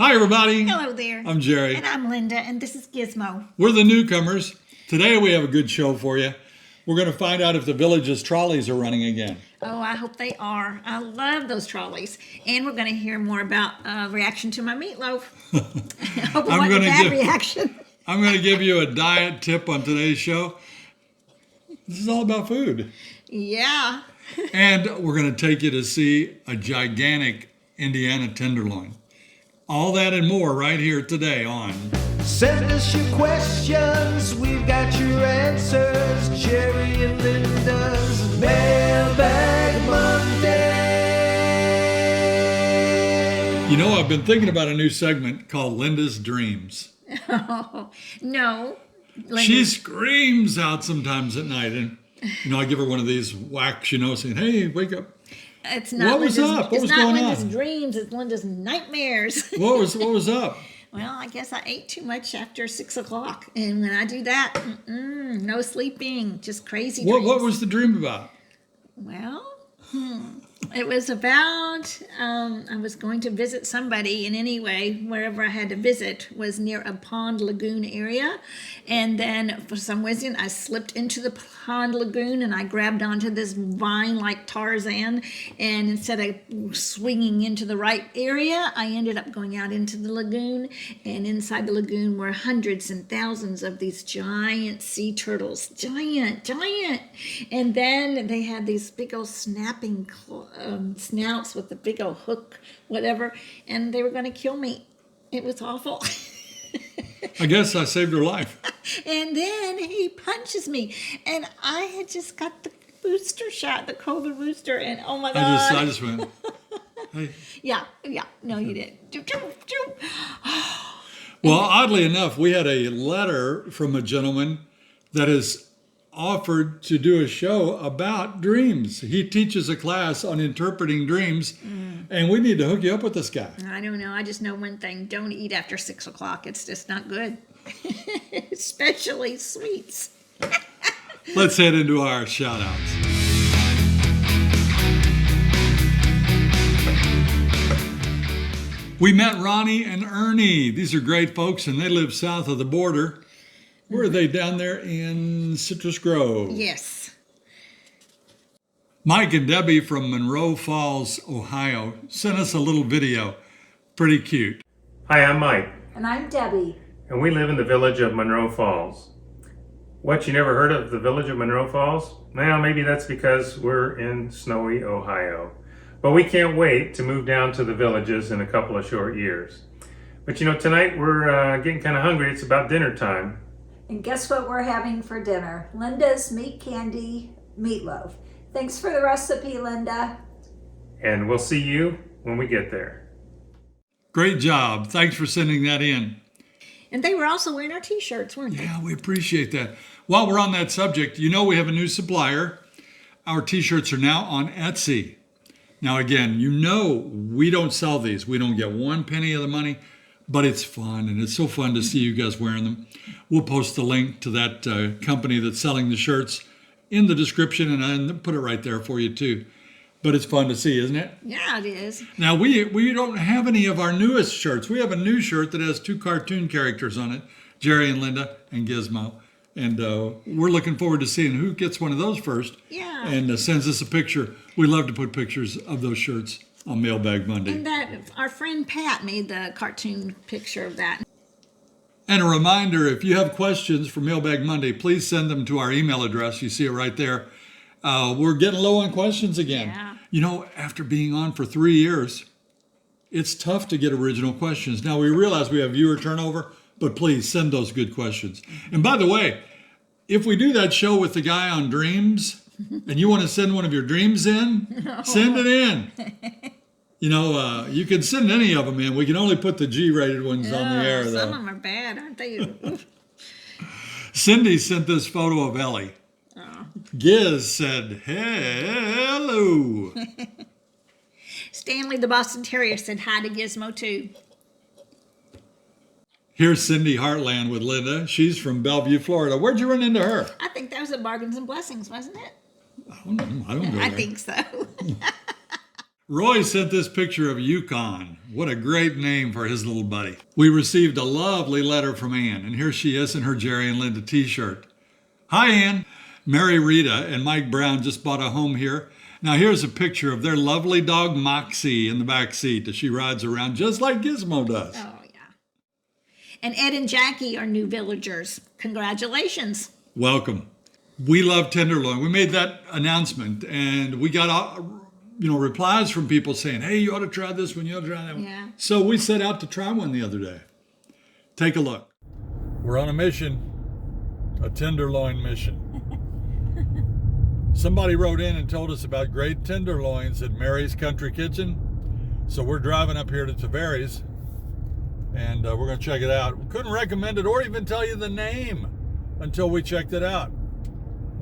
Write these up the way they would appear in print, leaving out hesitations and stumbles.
Hi, everybody. Hello there. I'm Jerry. And I'm Linda, and this is Gizmo. We're the Newcomers. Today we have a good show for you. We're going to find out if the village's trolleys are running again. Oh, I hope they are. I love those trolleys. And we're going to hear more about reaction to my meatloaf. I hope it wasn't a bad reaction. I'm going to give you a diet tip on today's show. This is all about food. Yeah. And we're going to take you to see a gigantic Indiana tenderloin. All that and more right here today on Send us your questions, we've got your answers. Jerry and Linda's Mailbag Monday. You know, I've been thinking about a new segment called Linda's Dreams. Oh, no. Linda. She screams out sometimes at night, and I give her one of these whacks, saying, "Hey, wake up." It's not what was up? What was going on? It's not Linda's dreams, it's Linda's nightmares. What was up? Well, I guess I ate too much after 6 o'clock. And when I do that, no sleeping, just crazy dreams. What was the dream about? Well, it was about, I was going to visit somebody, and anyway, wherever I had to visit was near a pond lagoon area. And then for some reason, I slipped into the pond lagoon and I grabbed onto this vine like Tarzan. And instead of swinging into the right area, I ended up going out into the lagoon. And inside the lagoon were hundreds and thousands of these giant sea turtles. Giant. And then they had these big old snapping snouts with the big old hook, whatever, and they were going to kill me. It was awful. I guess I saved her life. And then he punches me, and I had just got the booster shot, the COVID booster, and oh my God. I just went, hey. Yeah, no, you did. Well, oddly enough, we had a letter from a gentleman that has offered to do a show about dreams. He teaches a class on interpreting dreams, and we need to hook you up with this guy. I don't know. I just know one thing. Don't eat after 6 o'clock. It's just not good. Especially sweets. Let's head into our shout-outs. We met Ronnie and Ernie. These are great folks, and they live south of the border. Where are they? Down there in Citrus Grove? Yes. Mike and Debbie from Monroe Falls, Ohio, sent us a little video. Pretty cute. Hi, I'm Mike. And I'm Debbie. And we live in the village of Monroe Falls. What, you never heard of the village of Monroe Falls? Well, maybe that's because we're in snowy Ohio. But we can't wait to move down to the villages in a couple of short years. But tonight we're getting kind of hungry. It's about dinner time. And guess what we're having for dinner? Linda's meat candy meatloaf. Thanks for the recipe, Linda. And we'll see you when we get there. Great job. Thanks for sending that in. And they were also wearing our t-shirts, weren't they? Yeah, we appreciate that. While we're on that subject, we have a new supplier. Our t-shirts are now on Etsy. Now again, we don't sell these. We don't get 1 penny of the money. But it's fun, and it's so fun to see you guys wearing them. We'll post the link to that company that's selling the shirts in the description, and I'll put it right there for you too. But it's fun to see, isn't it? Yeah, it is. Now, we don't have any of our newest shirts. We have a new shirt that has 2 cartoon characters on it, Jerry and Linda and Gizmo. And we're looking forward to seeing who gets one of those first. Yeah. And sends us a picture. We love to put pictures of those shirts on Mailbag Monday. And our friend Pat made the cartoon picture of that. And a reminder, if you have questions for Mailbag Monday, please send them to our email address. You see it right there. We're getting low on questions again. Yeah. After being on for 3 years, it's tough to get original questions. Now, we realize we have viewer turnover, but please send those good questions. And by the way, if we do that show with the guy on dreams, and you want to send one of your dreams in, send it in. You can send any of them in. We can only put the G-rated ones on the air, though. Some of them are bad, aren't they? Cindy sent this photo of Ellie. Oh. Giz said, hello. Stanley, the Boston Terrier, said hi to Gizmo, too. Here's Cindy Heartland with Linda. She's from Bellevue, Florida. Where'd you run into her? I think that was at Bargains and Blessings, wasn't it? I don't know. I don't go there. I think so. Roy sent this picture of Yukon. What a great name for his little buddy. We received a lovely letter from Ann, and here she is in her Jerry and Linda t-shirt. Hi, Ann. Mary Rita and Mike Brown just bought a home here. Now here's a picture of their lovely dog Moxie in the back seat as she rides around just like Gizmo does. Oh, yeah. And Ed and Jackie are new villagers. Congratulations. Welcome. We love Tenderloin. We made that announcement, and we got replies from people saying, hey, you ought to try this one, you ought to try that one. Yeah. So we set out to try one the other day. Take a look. We're on a mission, a Tenderloin mission. Somebody wrote in and told us about great tenderloins at Mary's Country Kitchen. So we're driving up here to Tavares, and we're going to check it out. We couldn't recommend it or even tell you the name until we checked it out.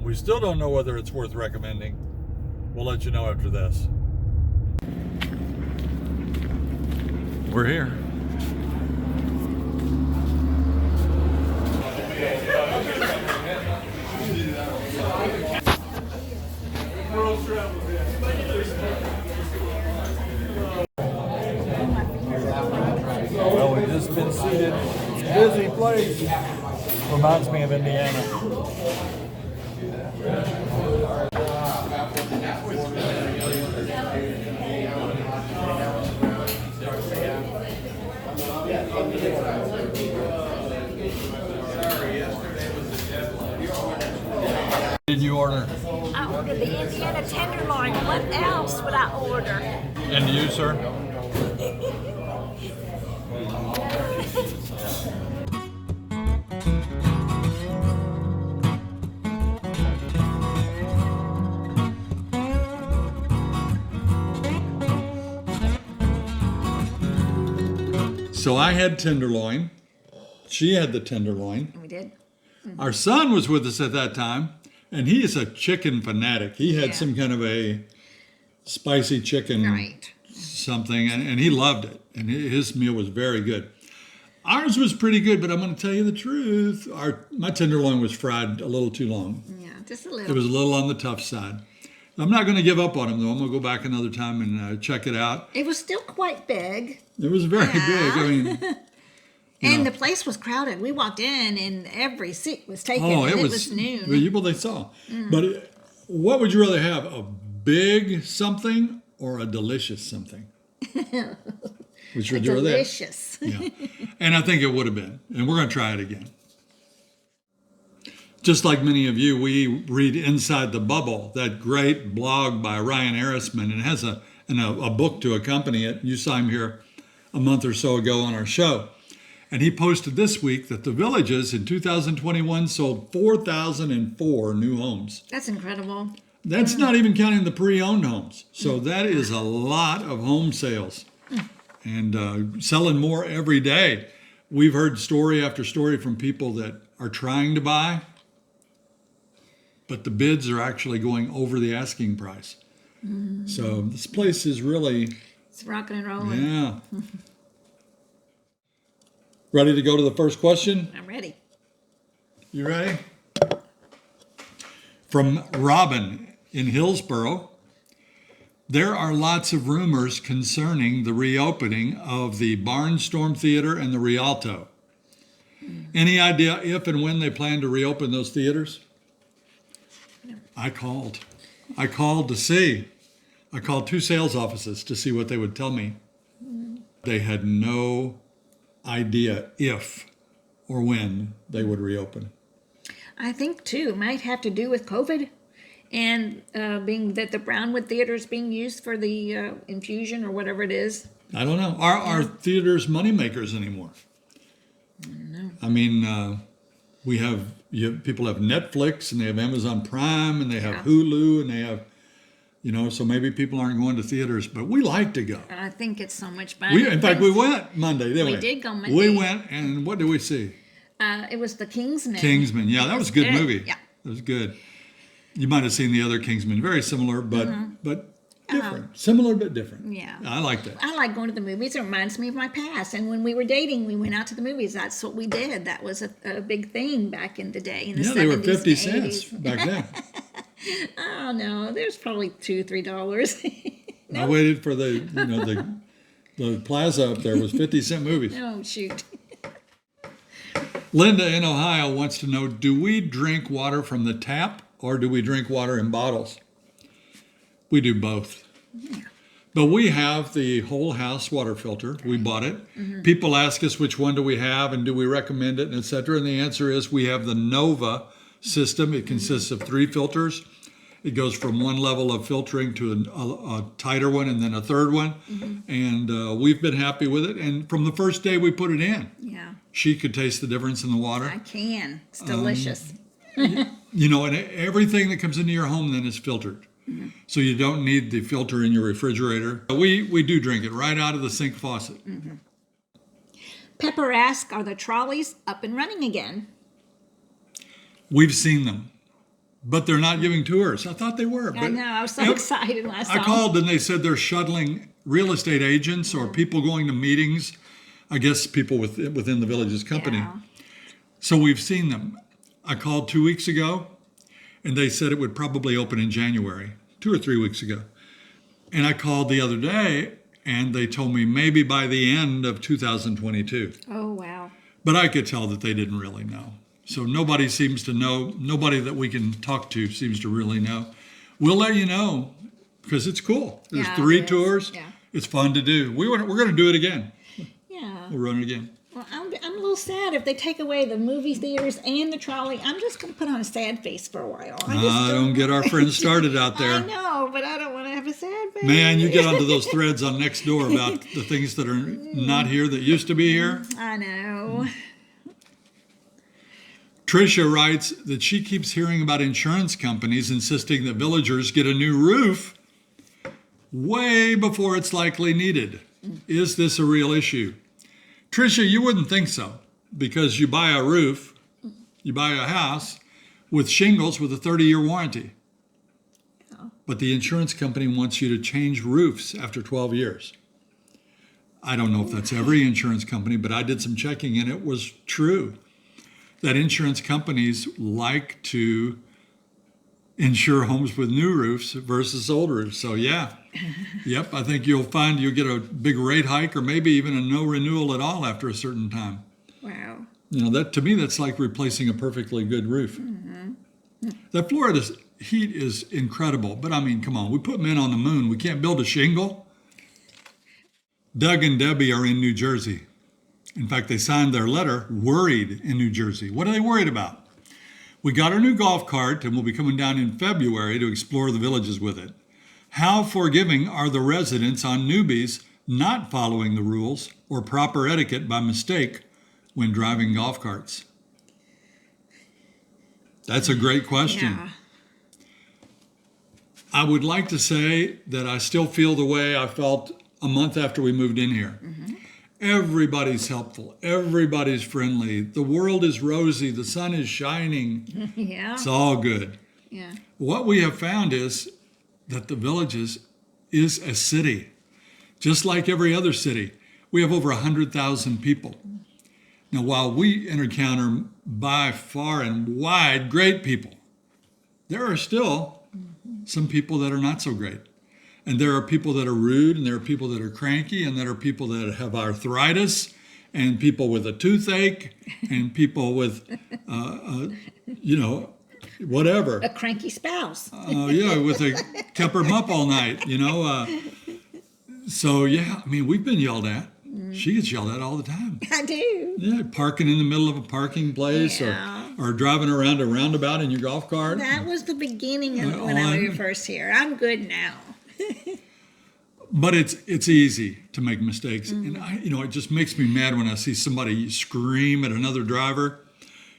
We still don't know whether it's worth recommending. We'll let you know after this. We're here. Well, we've just been seated. Busy place. Reminds me of Indiana. Did you order? I ordered the Indiana tenderloin. What else would I order? And you, sir? So I had tenderloin. She had the tenderloin. We did. Our son was with us at that time, and he is a chicken fanatic. He had Yeah. some kind of a spicy chicken Right. something, and he loved it. And his meal was very good. Ours was pretty good, but I'm going to tell you the truth. My tenderloin was fried a little too long. Yeah, just a It little. was a little on the tough side. I'm not going to give up on him, though. I'm going to go back another time and check it out. It was still quite big. It was very big. I mean, And know. the place was crowded. We walked in and every seat was taken. oh, and it it was was noon. Well, they saw. But what would you rather have, a big something or a delicious something? Which would you rather have? Delicious. Yeah. And I think it would have been. And we're going to try it again. Just like many of you, we read Inside the Bubble, that great blog by Ryan Arisman, and it has a book to accompany it. You saw him here a month or so ago on our show. And he posted this week that the Villages in 2021 sold 4,004 new homes. That's incredible. That's not even counting the pre-owned homes. So that is a lot of home sales, and selling more every day. We've heard story after story from people that are trying to buy, but the bids are actually going over the asking price. So this place is really, It's rocking and rolling. yeah. Ready to go to the first question? I'm ready. You ready? From Robin in Hillsboro. There are lots of rumors concerning the reopening of the Barnstorm Theater and the Rialto. Any idea if and when they plan to reopen those theaters? I called to see. I called 2 sales offices to see what they would tell me. They had no idea if or when they would reopen. I think too, it might have to do with COVID and being that the Brownwood Theater is being used for the infusion or whatever it is. I don't know. Are theaters moneymakers anymore? I don't know. I mean, people have Netflix and they have Amazon Prime and they have Hulu and they have, so maybe people aren't going to theaters, but we like to go. I think it's so much fun. In fact, we went Monday, didn't we? We did go Monday. We went, and what did we see? It was the Kingsman. Kingsman. Yeah, that was a good Good. movie. Yeah. It was good. You might have seen the other Kingsman. Very similar, but different. Similar, but different. Yeah. I like that. I like going to the movies. It reminds me of my past. And when we were dating, we went out to the movies. That's what we did. That was a big thing back in the day, in the 70s, They were 50 and cents 80s. back then. Oh, no. There's probably $2, $3. I waited for the plaza up there was 50-cent movies. Oh, shoot. Linda in Ohio wants to know, do we drink water from the tap or do we drink water in bottles? We do both. Yeah. But we have the whole house water filter. We bought it. Mm-hmm. People ask us which one do we have and do we recommend it, and et cetera. And the answer is we have the Nova system. It consists of 3 filters. It goes from one level of filtering to a tighter one and then a third one. Mm-hmm. And we've been happy with it. And from the first day we put it in, Yeah. she could taste the difference in the water. I can. It's delicious. You know, and everything that comes into your home then is filtered. Mm-hmm. So you don't need the filter in your refrigerator. We do drink it right out of the sink faucet. Mm-hmm. Pepper asks, are the trolleys up and running again? We've seen them, but they're not giving tours. I thought they were. I But know. I was so excited when I saw I them. called and they said they're shuttling real estate agents or people going to meetings. I guess people within the village's company. Yeah. So we've seen them. I called 2 weeks ago, and they said it would probably open in January, 2 or 3 weeks ago. And I called the other day, and they told me maybe by the end of 2022. Oh, wow. But I could tell that they didn't really know. So nobody seems to know. Nobody that we can talk to seems to really know. We'll let you know because it's cool. There's Yeah, 3 it is. tours. Yeah. It's fun to do. We're going to do it again. Yeah. We'll run it again. Well, I'm a little sad if they take away the movie theaters and the trolley. I'm just going to put on a sad face for a while. I just Don't get our friends started out there. I know, but I don't want to have a sad face. Man, you get onto those threads on Nextdoor about the things that are not here that used to be here. I know. Tricia writes that she keeps hearing about insurance companies insisting that villagers get a new roof way before it's likely needed. Is this a real issue? Tricia, you wouldn't think so because you buy a roof, you buy a house with shingles with a 30-year warranty. Oh. But the insurance company wants you to change roofs after 12 years. I don't know if that's every insurance company, but I did some checking and it was true that insurance companies like to insure homes with new roofs versus old roofs. So yeah, yep, I think you'll get a big rate hike or maybe even a no renewal at all after a certain time. Wow. You know, that to me, that's like replacing a perfectly good roof. Mm-hmm. That Florida's heat is incredible, but I mean, come on, we put men on the moon. We can't build a shingle. Doug and Debbie are in New Jersey. In fact, they signed their letter worried in New Jersey. What are they worried about? We got our new golf cart and we'll be coming down in February to explore the villages with it. How forgiving are the residents on newbies not following the rules or proper etiquette by mistake when driving golf carts? That's a great question. Yeah. I would like to say that I still feel the way I felt a month after we moved in here. Mm-hmm. Everybody's helpful. Everybody's friendly. The world is rosy. The sun is shining. Yeah. It's all good. Yeah. What we have found is that the villages is a city, just like every other city. We have over 100,000 people. Now, while we encounter by far and wide great people, there are still some people that are not so great. And there are people that are rude, and there are people that are cranky, and there are people that have arthritis, and people with a toothache, and people with, whatever. A cranky spouse. With a kept them up all night, So, yeah, I mean, we've been yelled at. She gets yelled at all the time. I do. Yeah, parking in the middle of a parking place or driving around a roundabout in your golf cart. That was the beginning of when I was first here. I'm good now. But it's easy to make mistakes. And it just makes me mad when I see somebody scream at another driver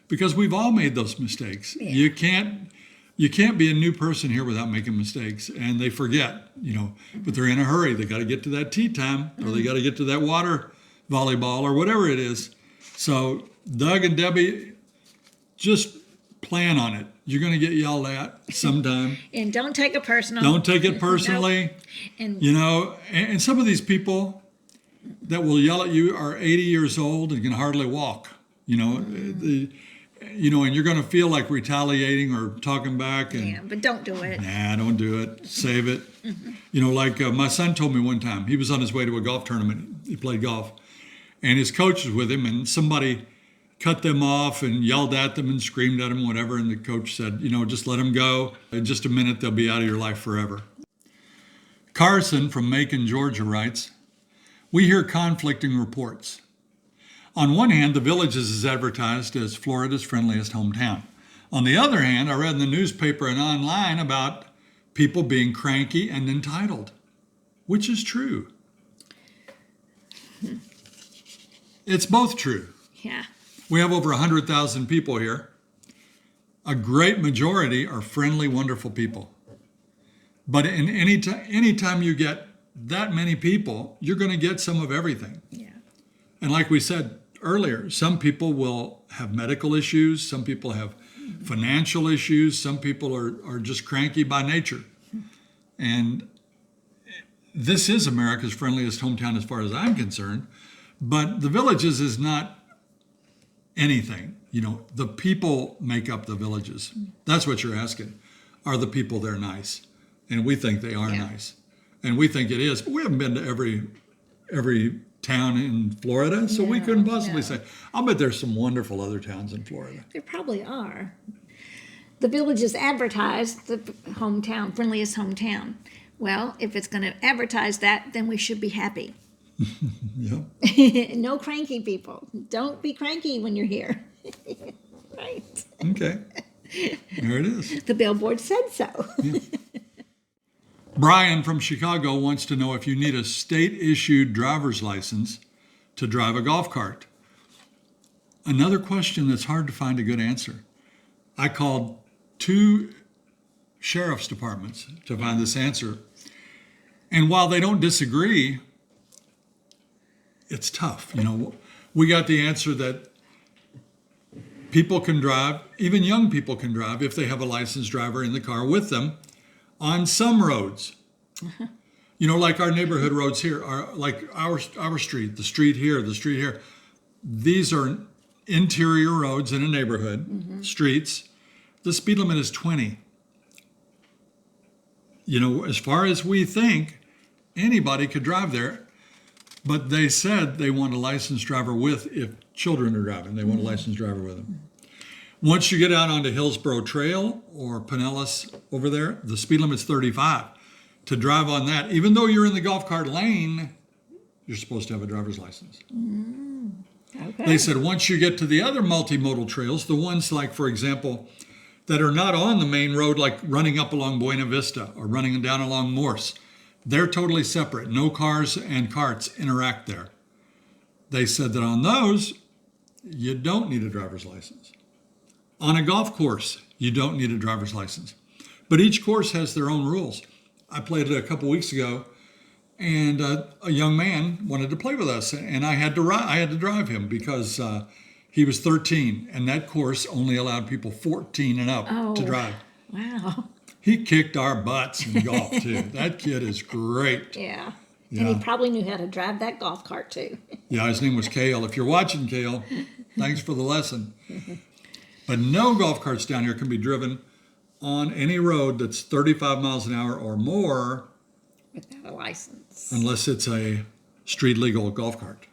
because we've all made those mistakes. Yeah. You can't be a new person here without making mistakes, and they forget, but they're in a hurry. They got to get to that tea time or they got to get to that water volleyball or whatever it is. So Doug and Debbie, just plan on it. You're going to get yelled at sometime. And don't take it personal. Don't take it personally. Nope. And some of these people that will yell at you are 80 years old and can hardly walk. and you're going to feel like retaliating or talking back. And Yeah, but don't do it. nah, don't do it. Save it. Like my son told me one time, he was on his way to a golf tournament. He played golf. And his coach was with him, and somebody cut them off and yelled at them and screamed at them, whatever. And the coach said, just let them go. In just a minute, they'll be out of your life forever. Carson from Macon, Georgia writes, we hear conflicting reports. On one hand, the Villages is advertised as Florida's friendliest hometown. On the other hand, I read in the newspaper and online about people being cranky and entitled. Which is true? It's both true. Yeah. We have over 100,000 people here. A great majority are friendly, wonderful people. But in any time you get that many people, you're going to get some of everything. Yeah. And like we said earlier, some people will have medical issues, some people have financial issues, some people are just cranky by nature. And this is America's friendliest hometown as far as I'm concerned, but the Villages is not anything. The people make up the Villages. That's what you're asking. Are the people there nice? And we think they are nice. And we think it is, but we haven't been to every town in Florida, so we couldn't possibly say. I'll bet there's some wonderful other towns in Florida. There probably are. The Villages advertised the hometown, friendliest hometown. Well, if it's going to advertise that, then we should be happy. Yeah. No cranky people. Don't be cranky when you're here. Right. Okay. There it is. The billboard said so. Brian from Chicago wants to know if you need a state-issued driver's license to drive a golf cart. Another question that's hard to find a good answer. I called 2 sheriff's departments to find this answer. And while they don't disagree, it's tough. We got the answer that people can drive, even young people can drive if they have a licensed driver in the car with them on some roads. Like our neighborhood roads here are like our street, the street here. These are interior roads in a neighborhood, streets. The speed limit is 20. As far as we think, anybody could drive there. But they said they want a licensed driver if children are driving. They want a licensed driver with them. Once you get out onto Hillsborough Trail or Pinellas over there, the speed limit's 35. To drive on that, even though you're in the golf cart lane, you're supposed to have a driver's license. Okay. They said once you get to the other multimodal trails, the ones like, for example, that are not on the main road, like running up along Buena Vista or running down along Morse, they're totally separate. No cars and carts interact there. They said that on those, you don't need a driver's license. On a golf course, you don't need a driver's license. But each course has their own rules. I played it a couple weeks ago, and a young man wanted to play with us, and I had to drive him because he was 13, and that course only allowed people 14 and up to drive. Wow. He kicked our butts in golf, too. That kid is great. Yeah. And he probably knew how to drive that golf cart, too. Yeah, his name was Cale. If you're watching, Cale, thanks for the lesson. But no golf carts down here can be driven on any road that's 35 miles an hour or more Without a license. unless it's a street legal golf cart.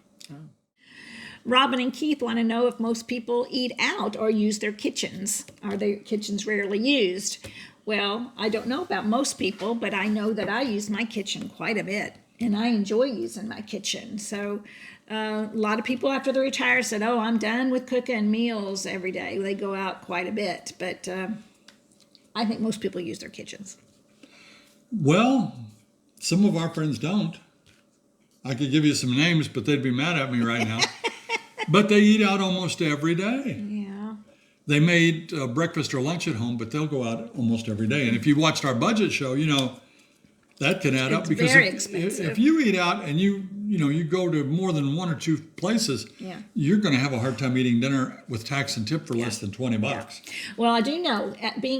Robin and Keith want to know if most people eat out or use their kitchens. Are their kitchens rarely used? Well, I don't know about most people, but I know that I use my kitchen quite a bit, and I enjoy using my kitchen. So a lot of people after they retire said, oh, I'm done with cooking meals every day. They go out quite a bit, but I think most people use their kitchens. Well, some of our friends don't. I could give you some names, but they'd be mad at me right now. But they eat out almost every day. Yeah. They made breakfast or lunch at home, but they'll go out almost every day. And if you watched our budget show, that can add up It's because very expensive. if you eat out and you you go to more than one or two places, Yeah. you're going to have a hard time eating dinner with tax and tip for less than $20. Well, I do know,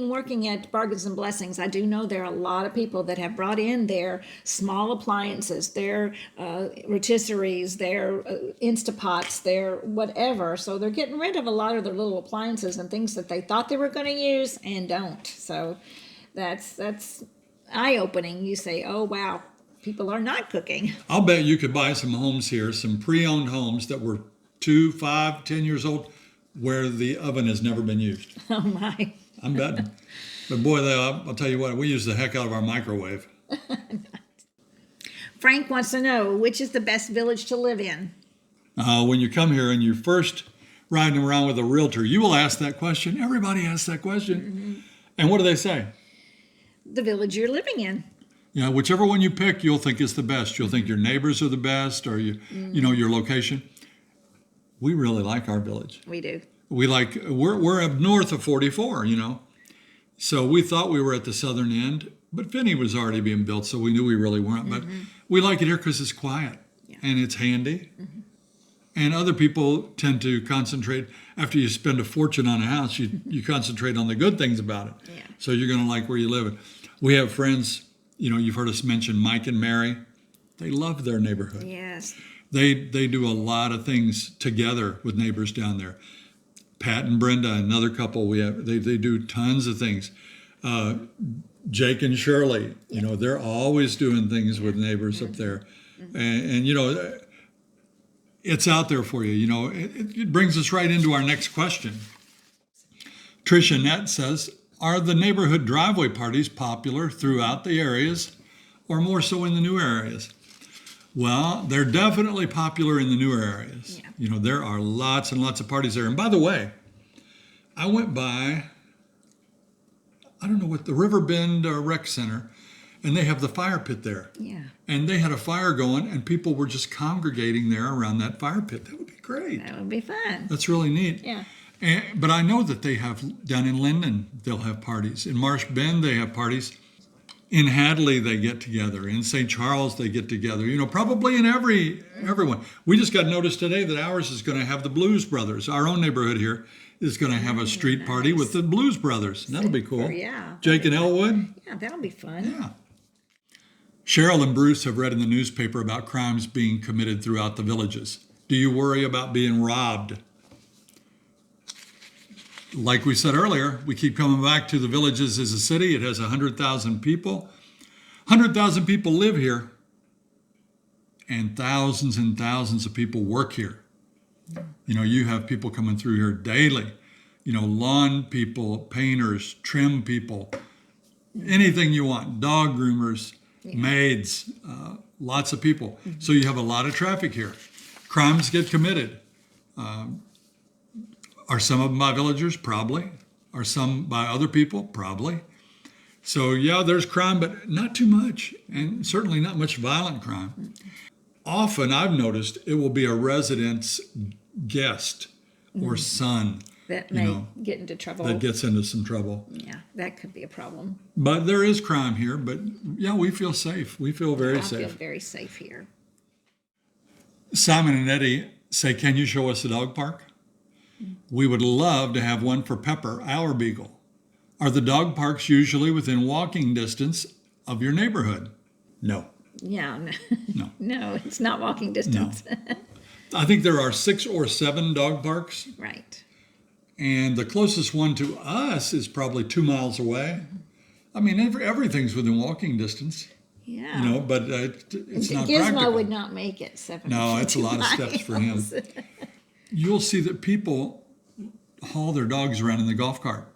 working at Bargains and Blessings, I do know there are a lot of people that have brought in their small appliances, their rotisseries, their Instapots, their whatever. So they're getting rid of a lot of their little appliances and things that they thought they were going to use and don't. So that's eye-opening. You say, oh, wow, people are not cooking. I'll bet you could buy some homes here, some pre-owned homes that were 2, 5, 10 years old, where the oven has never been used. Oh, my. I'm betting. But boy, I'll tell you what, we use the heck out of our microwave. Frank wants to know, which is the best village to live in? When you come here and you're first riding around with a realtor, you will ask that question. Everybody asks that question. Mm-hmm. And what do they say? The village you're living in. Yeah, whichever one you pick, you'll think is the best. You'll think your neighbors are the best, or your location. We really like our village. We do. We're up north of 44, so we thought we were at the southern end, but Finney was already being built, so we knew we really weren't. But we like it here because it's quiet and it's handy. And other people tend to concentrate, after you spend a fortune on a house, you concentrate on the good things about it. Yeah. So you're going to like where you live. We have friends, you've heard us mention Mike and Mary. They love their neighborhood. Yes. They do a lot of things together with neighbors down there. Pat and Brenda, another couple we have, they do tons of things. Jake and Shirley, they're always doing things with neighbors up there. And it's out there for you. It brings us right into our next question. Tricia Nett says, are the neighborhood driveway parties popular throughout the areas or more so in the new areas? Well, they're definitely popular in the newer areas. Yeah. There are lots and lots of parties there. And by the way, I went by, I don't know what, the Riverbend Rec Center, and they have the fire pit there. Yeah. And they had a fire going, and people were just congregating there around that fire pit. That would be great. That would be fun. That's really neat. Yeah. But I know that they have, down in Linden, they'll have parties. In Marsh Bend, they have parties. In Hadley, they get together. In St. Charles, they get together. Probably in everyone. We just got notice today that ours is going to have the Blues Brothers. Our own neighborhood here is going to have a street party with the Blues Brothers. That'll be cool. Yeah. Jake and Elwood. Yeah, that'll be fun. Yeah. Cheryl and Bruce have read in the newspaper about crimes being committed throughout the villages. Do you worry about being robbed? Like we said earlier, we keep coming back to the villages as a city. It has 100,000 people. 100,000 people live here, and thousands of people work here. You have people coming through here daily. Lawn people, painters, trim people, anything you want, dog groomers, maids, lots of people. So you have a lot of traffic here. Crimes get committed. Are some of them by villagers? Probably. Are some by other people? Probably. So yeah, there's crime, but not too much, and certainly not much violent crime. Often I've noticed it will be a resident's guest or son That may get into trouble. that gets into some trouble. Yeah, that could be a problem. But there is crime here, but yeah, we feel safe. We feel very I safe. feel very safe here. Simon and Eddie say, can you show us a dog park? We would love to have one for Pepper, our beagle. Are the dog parks usually within walking distance of your neighborhood? No. Yeah, No. no, it's not walking distance. I think there are 6 or 7 dog parks, Right. and the closest one to us is probably 2 miles away. I mean, everything's within walking distance, Yeah. but it's not Gizmo practical. would not make it 7. No, it's a lot of steps for him. You'll see that people haul their dogs around in the golf cart.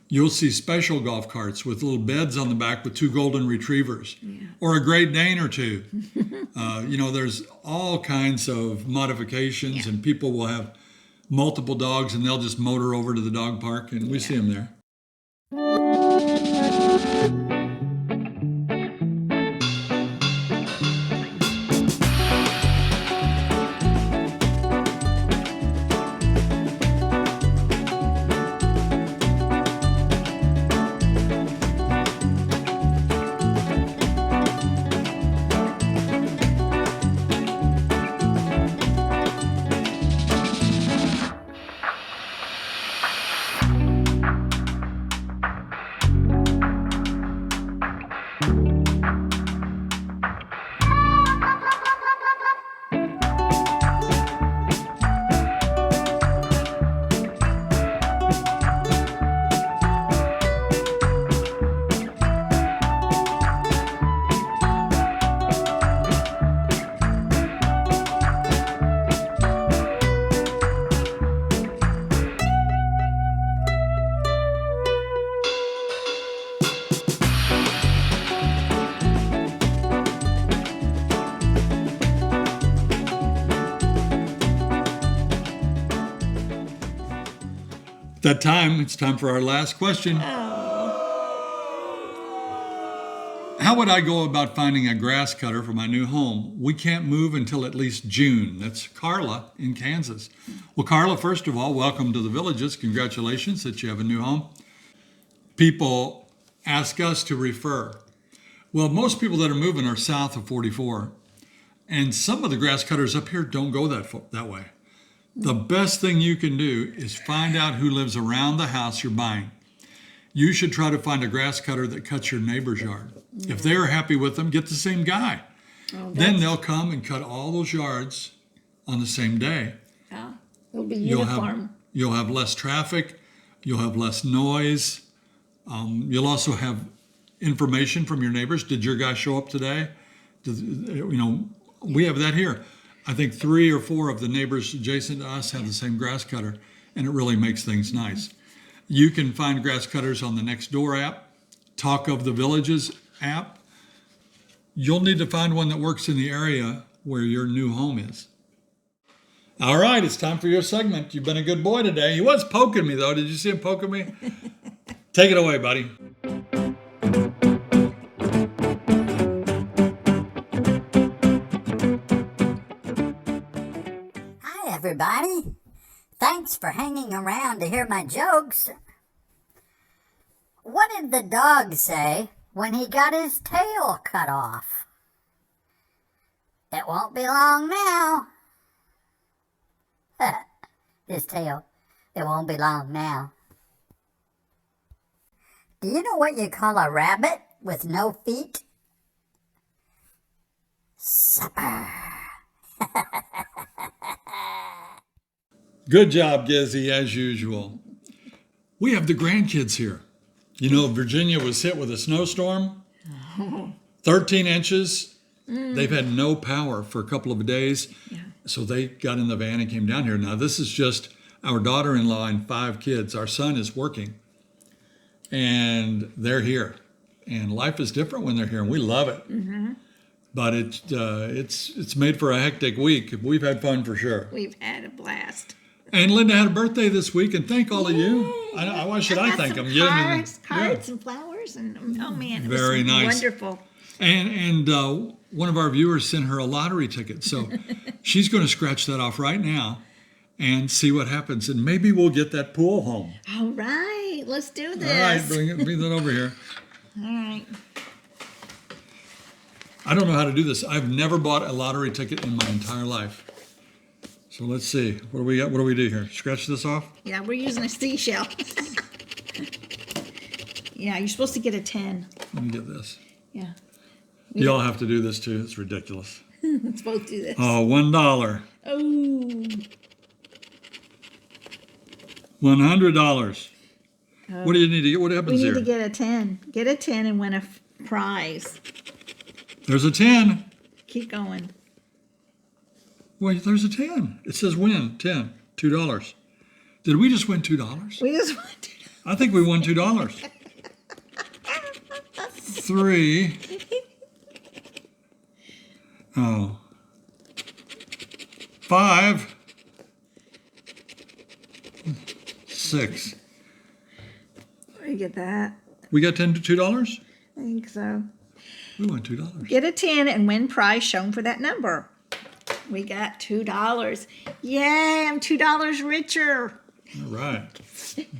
You'll see special golf carts with little beds on the back with 2 golden retrievers, or a Great Dane or 2. There's all kinds of modifications, and people will have multiple dogs, and they'll just motor over to the dog park, and we see them there. At that time, it's time for our last question. How would I go about finding a grass cutter for my new home? We can't move until at least June. That's Carla in Kansas. Well, Carla, first of all, welcome to the Villages. Congratulations that you have a new home. People ask us to refer. Well, most people that are moving are south of 44. And some of the grass cutters up here don't go that way. The best thing you can do is find out who lives around the house you're buying. You should try to find a grass cutter that cuts your neighbor's yard. If they're happy with them, get the same guy. Then they'll come and cut all those yards on the same day. Yeah, it'll be uniform. You'll have less traffic. You'll have less noise. You'll also have information from your neighbors. Did your guy show up today? We have that here. I think 3 or 4 of the neighbors adjacent to us have the same grass cutter, and it really makes things nice. You can find grass cutters on the Nextdoor app, Talk of the Villages app. You'll need to find one that works in the area where your new home is. All right, it's time for your segment. You've been a good boy today. He was poking me, though. Did you see him poking me? Take it away, buddy. Hi, everybody. Thanks for hanging around to hear my jokes. What did the dog say when he got his tail cut off? It won't be long now. His tail. It won't be long now. Do you know what you call a rabbit with no feet? Supper. Good job, Gizzy, as usual. We have the grandkids here. You know, Virginia was hit with a snowstorm, 13 inches. They've had no power for a couple of days. Yeah. So they got in the van and came down here. Now, this is just our daughter-in-law and 5 kids. Our son is working, and they're here. And life is different when they're here, and we love it. Mm-hmm. But it's made for a hectic week. We've had fun for sure. We've had a blast. And Linda had a birthday this week, and thank all of you. Why should I thank them? Cards and flowers, and oh man, it Very was nice. Wonderful. And one of our viewers sent her a lottery ticket, so she's going to scratch that off right now and see what happens, and maybe we'll get that pool home. All right, let's do this. All right, bring that over here. All right. I don't know how to do this. I've never bought a lottery ticket in my entire life. So let's see. What do we got? What do we do here? Scratch this off? Yeah, we're using a seashell. Yeah, you're supposed to get a 10. Let me get this. Yeah. You all have to do this too. It's ridiculous. Let's both do this. Oh, $1. Oh. $100. What do you need to get? What happens We here? need to get a 10. Get a 10 and win a prize. There's a 10. Keep going. Wait, there's a 10. It says win 10, $2. Did we just win $2? We just want to. I think we won $2. 3. Oh. 5. 6. You get that? We got $2? I think so. We won $2. Get a 10 and win prize shown for that number. We got $2. Yay, I'm $2 richer. All right.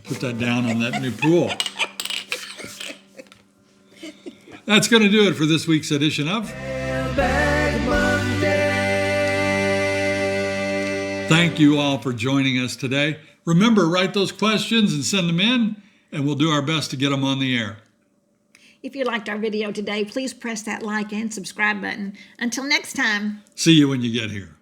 Put that down on that new pool. That's going to do it for this week's edition of Mailbag Monday. Thank you all for joining us today. Remember, write those questions and send them in, and we'll do our best to get them on the air. If you liked our video today, please press that like and subscribe button. Until next time. See you when you get here.